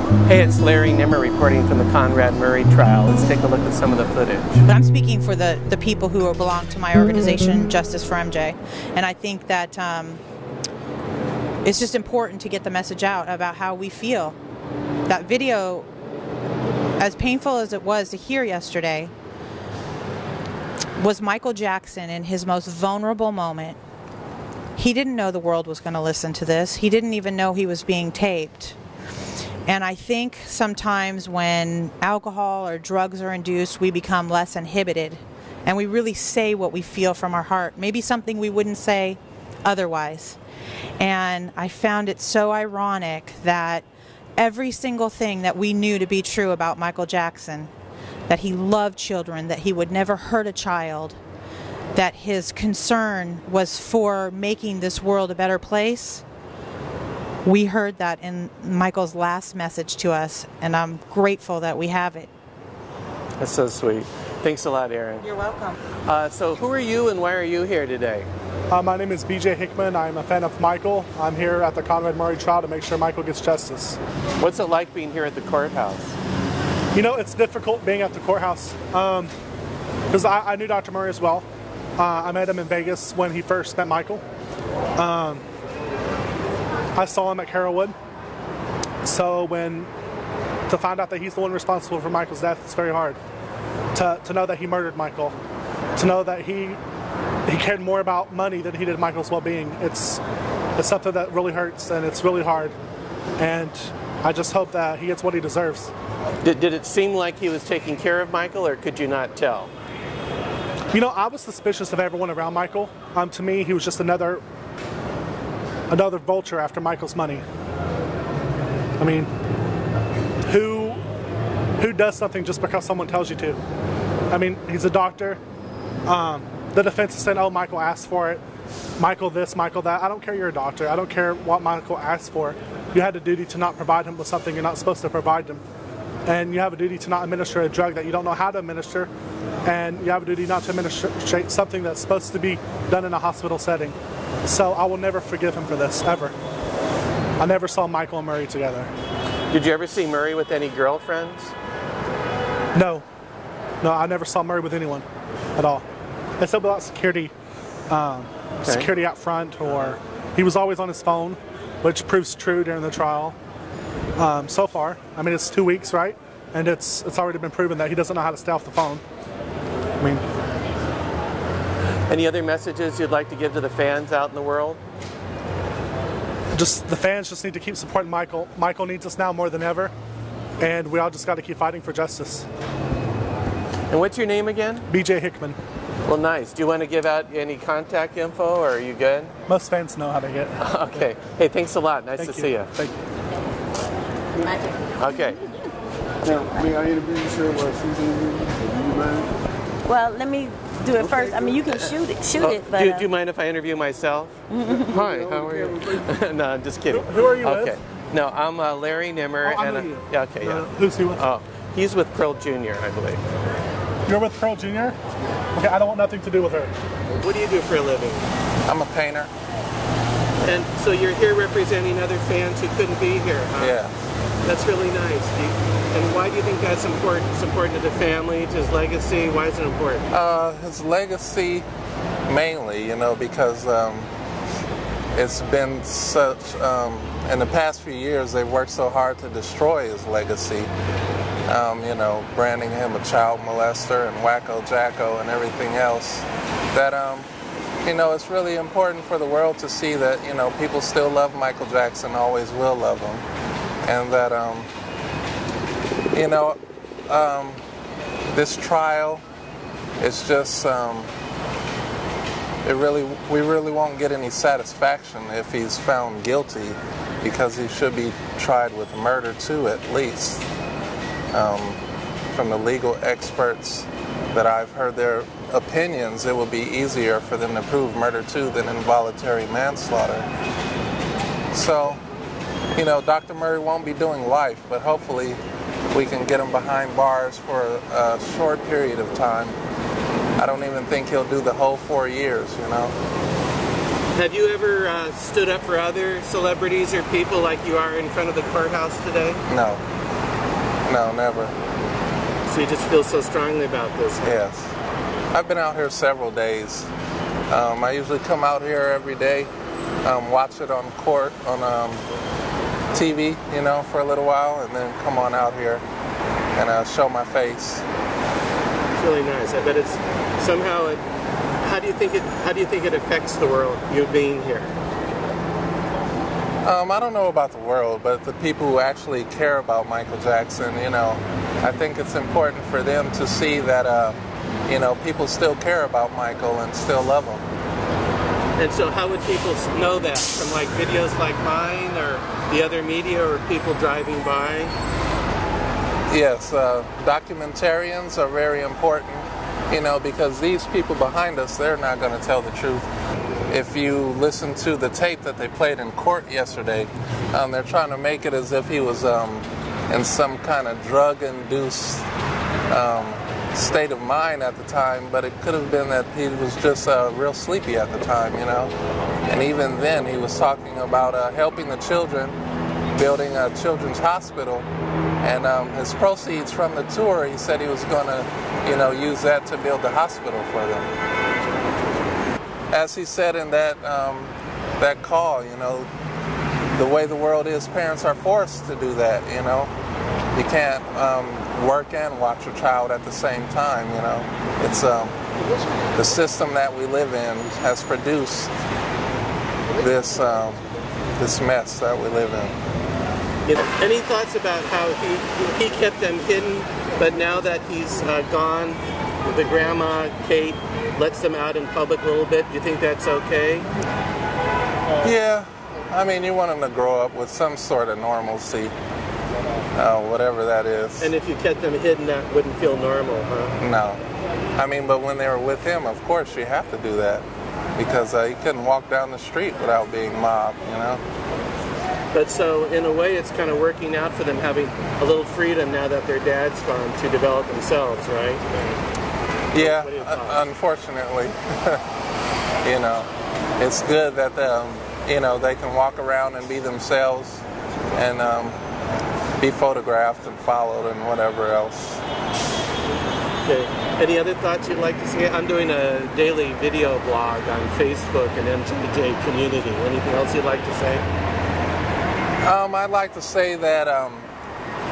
Hey, it's Larry Nimmer reporting from the Conrad Murray trial. Let's take a look at some of the footage. But I'm speaking for the people who belong to my organization, Justice for MJ. And I think that it's just important to get the message out about how we feel. That video, as painful as it was to hear yesterday, was Michael Jackson in his most vulnerable moment. He didn't know the world was going to listen to this. He didn't even know he was being taped. And I think sometimes when alcohol or drugs are induced, we become less inhibited and we really say what we feel from our heart, maybe something we wouldn't say otherwise. And I found it so ironic that every single thing that we knew to be true about Michael Jackson, that he loved children, that he would never hurt a child, that his concern was for making this world a better place, we heard that in Michael's last message to us, and I'm grateful that we have it. That's so sweet. Thanks a lot, Aaron. You're welcome. So who are you and why are you here today? My name is Vijay Hickman. I'm a fan of Michael. I'm here at the Conrad Murray trial to make sure Michael gets justice. What's it like being here at the courthouse? You know, it's difficult being at the courthouse because I knew Dr. Murray as well. I met him in Vegas when he first met Michael. I saw him at Carrollwood. So to find out that he's the one responsible for Michael's death, it's very hard. To know that he murdered Michael, to know that he cared more about money than he did Michael's well-being. It's something that really hurts and it's really hard. And I just hope that he gets what he deserves. Did it seem like he was taking care of Michael, or could you not tell? You know, I was suspicious of everyone around Michael. To me, he was just another vulture after Michael's money. I mean, who does something just because someone tells you to? I mean, he's a doctor. The defense is saying, oh, Michael asked for it. Michael this, Michael that. I don't care you're a doctor. I don't care what Michael asked for. You had a duty to not provide him with something you're not supposed to provide him. And you have a duty to not administer a drug that you don't know how to administer. And you have a duty not to administrate something that's supposed to be done in a hospital setting. So I will never forgive him for this, ever. I never saw Michael and Murray together. Did you ever see Murray with any girlfriends? No. No, I never saw Murray with anyone at all. Except without security. Security out front, or he was always on his phone, which proves true during the trial. So far, I mean, it's 2 weeks, right? And it's already been proven that he doesn't know how to stay off the phone. I mean, any other messages you'd like to give to the fans out in the world? just the fans just need to keep supporting Michael. Michael needs us now more than ever, and we all just got to keep fighting for justice. And what's your name again? Vijay Hickman. Well, nice. Do you want to give out any contact info, or are you good? Most fans know how to get. Okay. Hey, thanks a lot. Nice to see you. Thank you. Okay. Now, may I interview you, sir, while she's interviewing? Do you mind? Well, let me do it first. I mean, you can shoot it, but... Do you mind if I interview myself? Hi, how are you? No, I'm just kidding. Who are you Okay. with? No, I'm Larry Nimmer. Oh, I know you. Yeah, okay, yeah. Who's he with? Oh, he's with Pearl Jr., I believe. You're with Pearl Jr.? Okay, I don't want nothing to do with her. What do you do for a living? I'm a painter. And so you're here representing other fans who couldn't be here, huh? Yeah. That's really nice. And why do you think that's important? It's important to the family, to his legacy. Why is it important? His legacy, mainly, you know, because it's been such, in the past few years, they've worked so hard to destroy his legacy. You know, branding him a child molester and wacko jacko and everything else. That, you know, it's really important for the world to see that, you know, people still love Michael Jackson, always will love him. And that, you know, this trial is just, we really won't get any satisfaction if he's found guilty, because he should be tried with murder too, at least. From the legal experts that I've heard their opinions, it would be easier for them to prove murder too than involuntary manslaughter. So, you know, Dr. Murray won't be doing life, but hopefully we can get him behind bars for a short period of time. I don't even think he'll do the whole 4 years, you know. Have you ever stood up for other celebrities or people like you are in front of the courthouse today? No. No, never. So you just feel so strongly about this? Yes. I've been out here several days. I usually come out here every day, watch it on court, on TV, you know, for a little while, and then come on out here and show my face. It's really nice. I bet it's somehow. How do you think it affects the world? You being here. I don't know about the world, but the people who actually care about Michael Jackson, you know, I think it's important for them to see that, you know, people still care about Michael and still love him. And so how would people know that? From like videos like mine or the other media or people driving by? Yes, documentarians are very important, you know, because these people behind us, they're not going to tell the truth. If you listen to the tape that they played in court yesterday, they're trying to make it as if he was in some kind of drug-induced state of mind at the time, but it could have been that he was just real sleepy at the time, you know. And even then, he was talking about helping the children, building a children's hospital, and his proceeds from the tour, he said he was going to, you know, use that to build the hospital for them. As he said in that that call, you know, the way the world is, parents are forced to do that, you know. You can't work and watch your child at the same time, you know. It's the system that we live in has produced this this mess that we live in. You know, any thoughts about how he kept them hidden, but now that he's gone, the grandma, Kate, lets them out in public a little bit? Do you think that's okay? Yeah, I mean, you want them to grow up with some sort of normalcy, whatever that is. And if you kept them hidden, that wouldn't feel normal, huh? No. I mean, but when they were with him, of course, you have to do that, because he couldn't walk down the street without being mobbed, you know? But so, in a way, it's kind of working out for them, having a little freedom now that their dad's gone to develop themselves, right? Yeah, unfortunately. You know, it's good that you know, they can walk around and be themselves and be photographed and followed and whatever else. Okay. Any other thoughts you'd like to see? I'm doing a daily video blog on Facebook and MJJ community. Anything else you'd like to say? I'd like to say that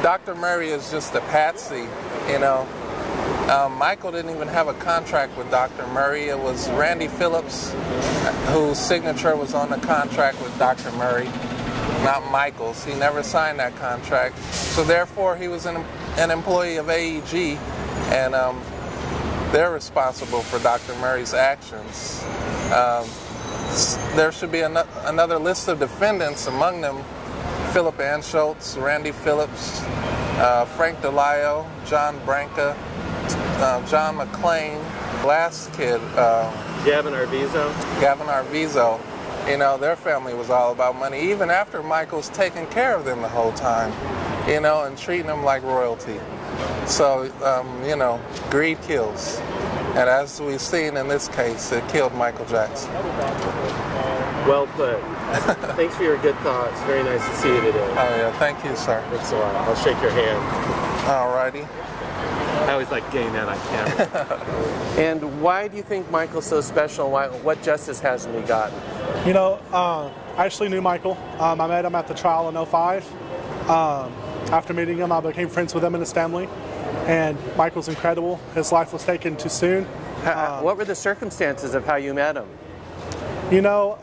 Dr. Murray is just a patsy, you know. Michael didn't even have a contract with Dr. Murray. It was Randy Phillips whose signature was on the contract with Dr. Murray, not Michael's. He never signed that contract. So therefore, he was an employee of AEG, and they're responsible for Dr. Murray's actions. There should be another list of defendants, among them Philip Anschultz, Randy Phillips, Frank DeLio, John Branca, John McClain, last kid, Gavin Arvizo. Gavin Arvizo. You know, their family was all about money, even after Michael's taking care of them the whole time, you know, and treating them like royalty. So, you know, greed kills. And as we've seen in this case, it killed Michael Jackson. Well put. Thanks for your good thoughts. Very nice to see you today. Oh, yeah. Thank you, sir. Thanks a lot. I'll shake your hand. All righty. I always like getting that on camera. And why do you think Michael's so special? What justice hasn't he gotten? You know, I actually knew Michael. I met him at the trial in 2005. After meeting him, I became friends with him and his family. And Michael's incredible. His life was taken too soon. What were the circumstances of how you met him? You know,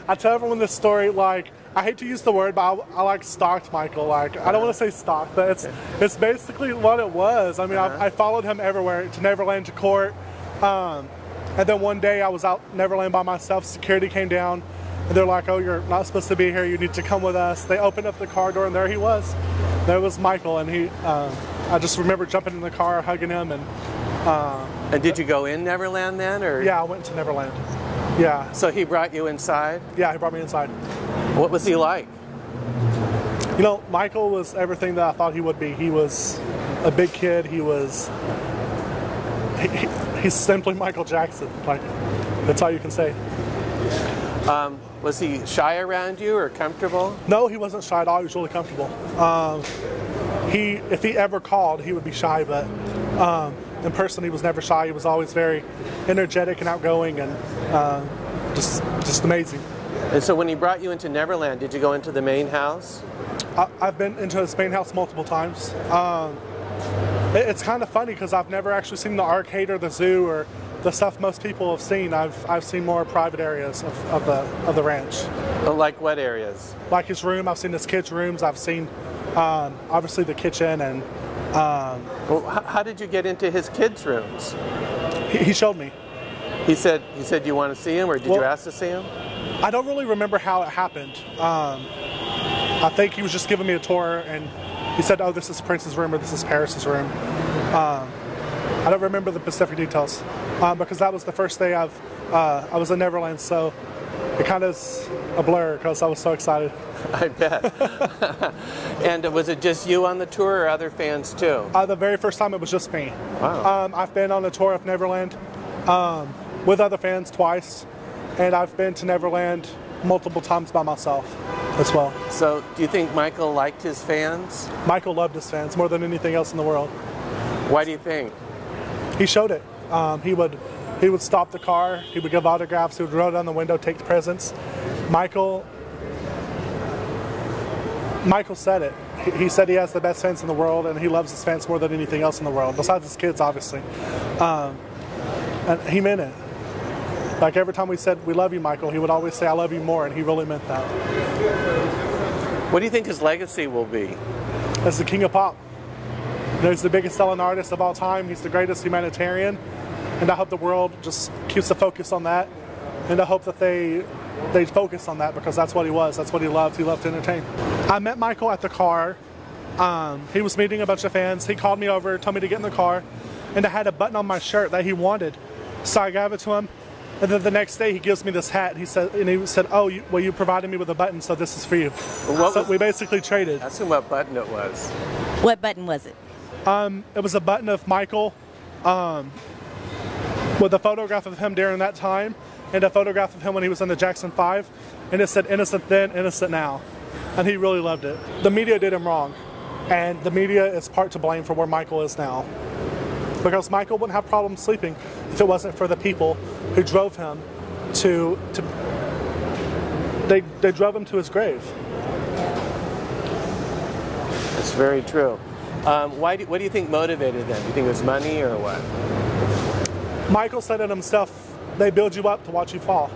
I tell everyone this story, like, I hate to use the word, but I like stalked Michael. Like, I don't want to say stalked, but it's basically what it was. I mean, I followed him everywhere, to Neverland, to court. And then one day I was out Neverland by myself. Security came down, and they're like, "Oh, you're not supposed to be here. You need to come with us." They opened up the car door, and there he was. There was Michael, and he. I just remember jumping in the car, hugging him, and. And did you go in Neverland then, or? Yeah, I went to Neverland. Yeah. So he brought you inside? Yeah, he brought me inside. What was he like? You know, Michael was everything that I thought he would be. He was a big kid. He was. He's simply Michael Jackson. Like, that's all you can say. Was he shy around you or comfortable? No, he wasn't shy at all. He was really comfortable. if he ever called, he would be shy, but in person he was never shy. He was always very energetic and outgoing, and just amazing. And so when he brought you into Neverland, did you go into the main house? I've been into his main house multiple times. It's kind of funny because I've never actually seen the arcade or the zoo or the stuff most people have seen. I've seen more private areas of the ranch. Like what areas? Like his room. I've seen his kids' rooms. I've seen obviously the kitchen and. Well, how did you get into his kids' rooms? He showed me. He said you want to see him, or did you ask to see him? I don't really remember how it happened. I think he was just giving me a tour, and he said, "Oh, this is Prince's room, or this is Paris's room." I don't remember the specific details because that was the first day I was in Neverland, so it kind of is a blur because I was so excited. I bet. And was it just you on the tour, or other fans too? The very first time it was just me. Wow. I've been on a tour of Neverland with other fans twice, and I've been to Neverland multiple times by myself as well. So do you think Michael liked his fans? Michael loved his fans more than anything else in the world. Why do you think? He showed it. He would stop the car, he would give autographs, he would roll down the window, take the presents. Michael said it. He said he has the best fans in the world, and he loves his fans more than anything else in the world, besides his kids, obviously. And he meant it. Like every time we said, "We love you, Michael," he would always say, "I love you more," and he really meant that. What do you think his legacy will be? As the king of pop. He's the biggest selling artist of all time. He's the greatest humanitarian. And I hope the world just keeps the focus on that. And I hope that they focus on that because that's what he was. That's what he loved. He loved to entertain. I met Michael at the car. He was meeting a bunch of fans. He called me over, told me to get in the car. And I had a button on my shirt that he wanted. So I gave it to him. And then the next day he gives me this hat. He said, "Oh, you provided me with a button, so this is for you." So we basically traded. Ask him what button it was. What button was it? It was a button of Michael with a photograph of him during that time and a photograph of him when he was in the Jackson 5. And it said, "Innocent then, innocent now." And he really loved it. The media did him wrong. And the media is part to blame for where Michael is now. Because Michael wouldn't have problems sleeping if it wasn't for the people who drove him they drove him to his grave. That's very true. What do you think motivated them? Do you think it was money or what? Michael said it himself, they build you up to watch you fall.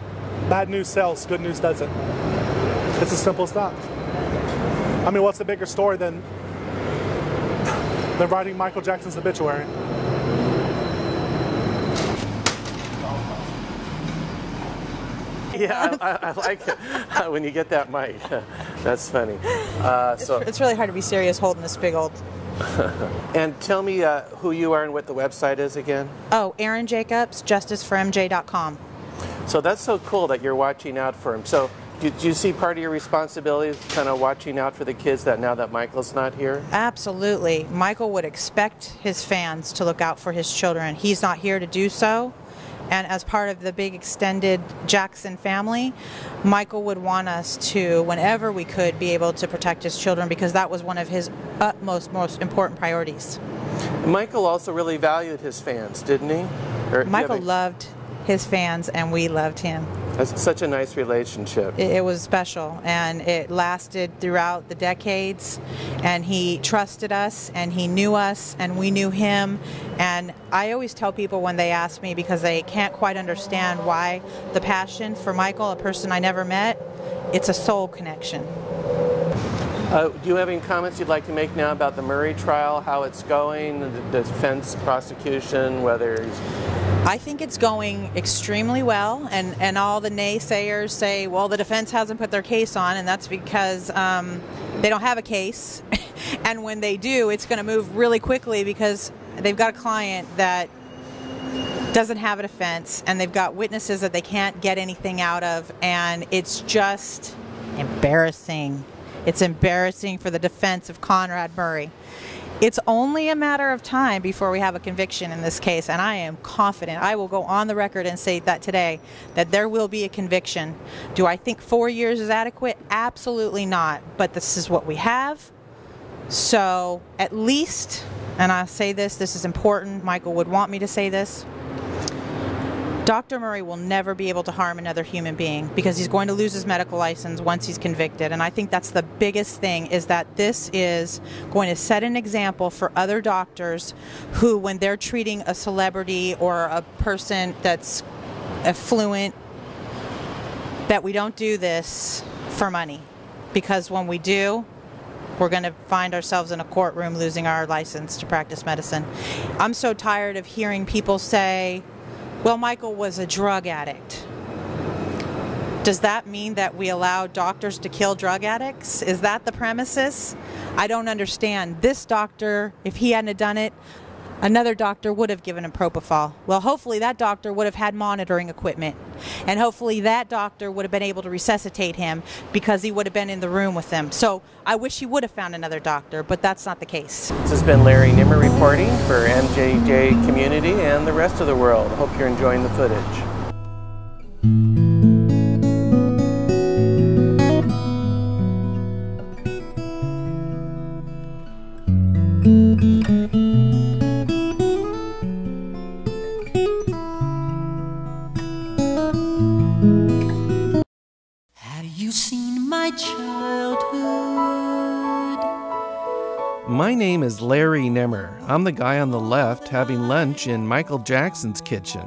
Bad news sells, good news doesn't. It's as simple as that. I mean, what's a bigger story than writing Michael Jackson's obituary? Yeah, I like it when you get that mic. That's funny. It's really hard to be serious holding this big old... And tell me who you are and what the website is again. Oh, Aaron Jacobs, justiceformj.com. So that's so cool that you're watching out for him. So do you see part of your responsibility is kind of watching out for the kids that now that Michael's not here? Absolutely. Michael would expect his fans to look out for his children. He's not here to do so. And as part of the big extended Jackson family, Michael would want us to, whenever we could, be able to protect his children because that was one of his most important priorities. Michael also really valued his fans, didn't he? Michael loved his fans and we loved him. That's such a nice relationship. It was special and it lasted throughout the decades, and he trusted us and he knew us and we knew him. And I always tell people when they ask me, because they can't quite understand why the passion for Michael, a person I never met, it's a soul connection. Do you have any comments you'd like to make now about the Murray trial, how it's going, the defense prosecution, whether he's... I think it's going extremely well, and all the naysayers say, well, the defense hasn't put their case on, and that's because they don't have a case. And when they do, it's going to move really quickly because they've got a client that doesn't have a defense, and they've got witnesses that they can't get anything out of, and it's just embarrassing. It's embarrassing for the defense of Conrad Murray. It's only a matter of time before we have a conviction in this case, and I am confident. I will go on the record and say that today, that there will be a conviction. Do I think 4 years is adequate? Absolutely not. But this is what we have. So at least, and I say this is important, Michael would want me to say this, Dr. Murray will never be able to harm another human being because he's going to lose his medical license once he's convicted. And I think that's the biggest thing, is that this is going to set an example for other doctors who, when they're treating a celebrity or a person that's affluent, that we don't do this for money. Because when we do, we're going to find ourselves in a courtroom losing our license to practice medicine. I'm so tired of hearing people say, well, Michael was a drug addict. Does that mean that we allow doctors to kill drug addicts? Is that the premises? I don't understand. This doctor, if he hadn't done it, another doctor would have given him propofol. Well, hopefully that doctor would have had monitoring equipment. And hopefully that doctor would have been able to resuscitate him because he would have been in the room with them. So I wish he would have found another doctor, but that's not the case. This has been Larry Nimmer reporting for MJJ Community and the rest of the world. Hope you're enjoying the footage. My name is Larry Nimmer. I'm the guy on the left having lunch in Michael Jackson's kitchen.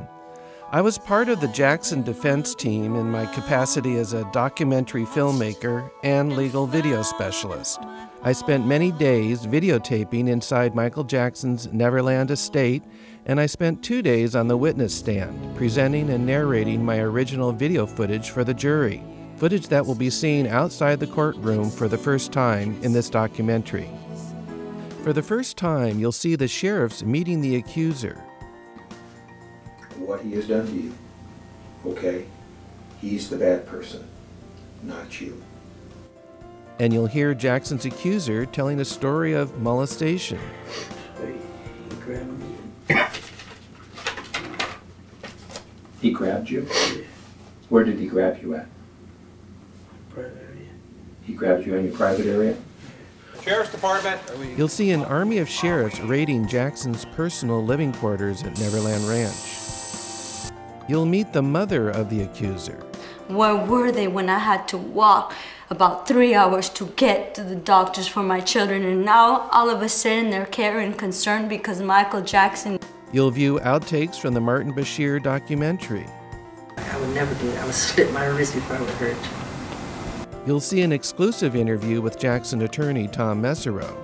I was part of the Jackson defense team in my capacity as a documentary filmmaker and legal video specialist. I spent many days videotaping inside Michael Jackson's Neverland estate, and I spent 2 days on the witness stand, presenting and narrating my original video footage for the jury, footage that will be seen outside the courtroom for the first time in this documentary. For the first time, you'll see the sheriffs meeting the accuser. What he has done to you, okay? He's the bad person, not you. And you'll hear Jackson's accuser telling a story of molestation. He grabbed me. He grabbed you? Where did he grab you at? Private area. He grabbed you in your private area? Sheriff's Department. You'll see an army of sheriffs raiding Jackson's personal living quarters at Neverland Ranch. You'll meet the mother of the accuser. Where were they when I had to walk about 3 hours to get to the doctors for my children, and now all of a sudden they're caring and concerned because Michael Jackson. You'll view outtakes from the Martin Bashir documentary. I would never do it. I would slit my wrist before I would hurt. You'll see an exclusive interview with Jackson attorney Tom Mesereau.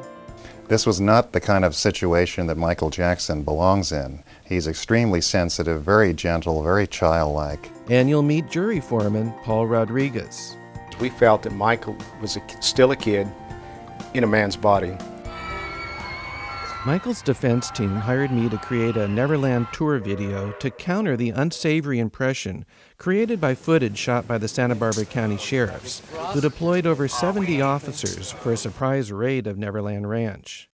This was not the kind of situation that Michael Jackson belongs in. He's extremely sensitive, very gentle, very childlike. And you'll meet jury foreman Paul Rodriguez. We felt that Michael was still a kid in a man's body. Michael's defense team hired me to create a Neverland tour video to counter the unsavory impression created by footage shot by the Santa Barbara County Sheriffs, who deployed over 70 officers for a surprise raid of Neverland Ranch.